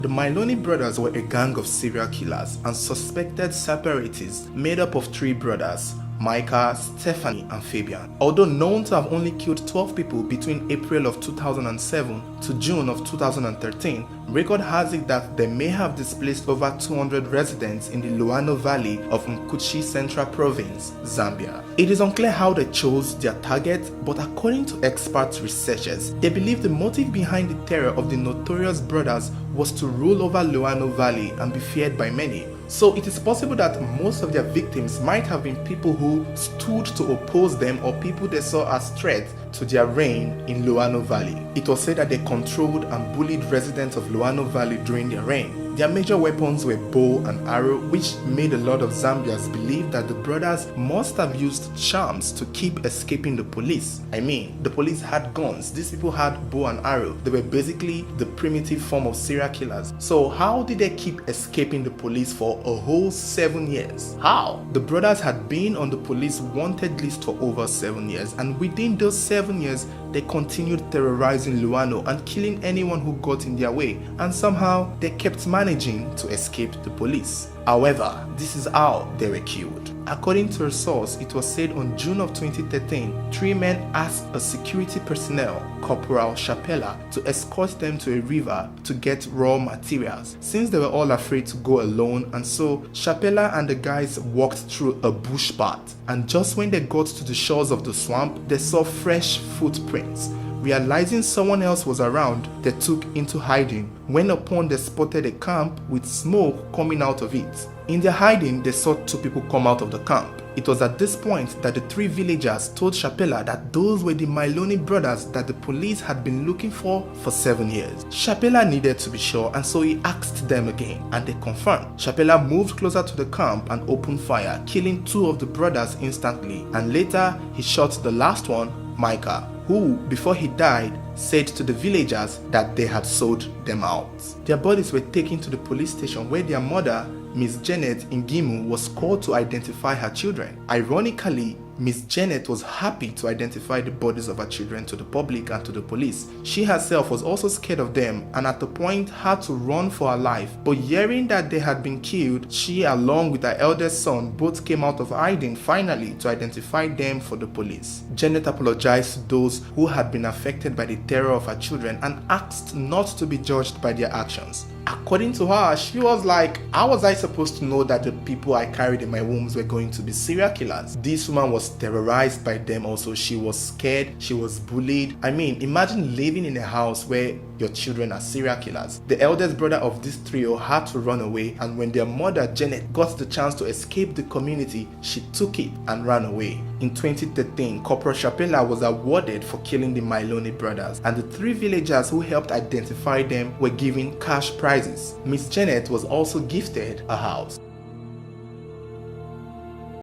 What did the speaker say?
The Mailoni brothers were a gang of serial killers and suspected separatists made up of three brothers, Micah, Stephanie, and Fabian. Although known to have only killed 12 people between April of 2007 to June of 2013, record has it that they may have displaced over 200 residents in the Luano Valley of Mkuchi Central Province, Zambia. It is unclear how they chose their target, but according to expert researchers, they believe the motive behind the terror of the notorious brothers was to rule over Luano Valley and be feared by many. So it is possible that most of their victims might have been people who stood to oppose them or people they saw as threat to their reign in Luano Valley. It was said that they controlled and bullied residents of Luano Valley during their reign. Their major weapons were bow and arrow, which made a lot of Zambians believe that the brothers must have used charms to keep escaping the police. I mean, the police had guns, these people had bow and arrow. They were basically the primitive form of serial killers. So how did they keep escaping the police for a whole 7 years? How? The brothers had been on the police wanted list for over 7 years, and within those 7 years, they continued terrorizing Luano and killing anyone who got in their way, and somehow they kept managing to escape the police. However, this is how they were killed. According to a source, it was said on June of 2013, three men asked a security personnel, Corporal Chapela, to escort them to a river to get raw materials, since they were all afraid to go alone, and so Chapela and the guys walked through a bush path, and just when they got to the shores of the swamp, they saw fresh footprints. Realizing someone else was around, they took into hiding, when upon they spotted a camp with smoke coming out of it. In their hiding, they saw two people come out of the camp. It was at this point that the three villagers told Chapela that those were the Mailoni brothers that the police had been looking for 7 years. Chapela needed to be sure, and so he asked them again, and they confirmed. Chapela moved closer to the camp and opened fire, killing two of the brothers instantly, and later he shot the last one, Micah, who, before he died, said to the villagers that they had sold them out. Their bodies were taken to the police station where their mother, Miss Janet Ngimu, was called to identify her children. Ironically, Miss Janet was happy to identify the bodies of her children to the public and to the police. She herself was also scared of them and at the point had to run for her life. But hearing that they had been killed, she along with her eldest son both came out of hiding finally to identify them for the police. Janet apologized to those who had been affected by the terror of her children and asked not to be judged by their actions. According to her, she was like, how was I supposed to know that the people I carried in my wombs were going to be serial killers? This woman was terrorized by them also. She was scared, she was bullied. I mean, imagine living in a house where your children are serial killers. The eldest brother of this trio had to run away, and when their mother Janet got the chance to escape the community, she took it and ran away. In 2013, Corporal Chapela was awarded for killing the Mailoni brothers, and the three villagers who helped identify them were given cash prizes. Miss Janet was also gifted a house.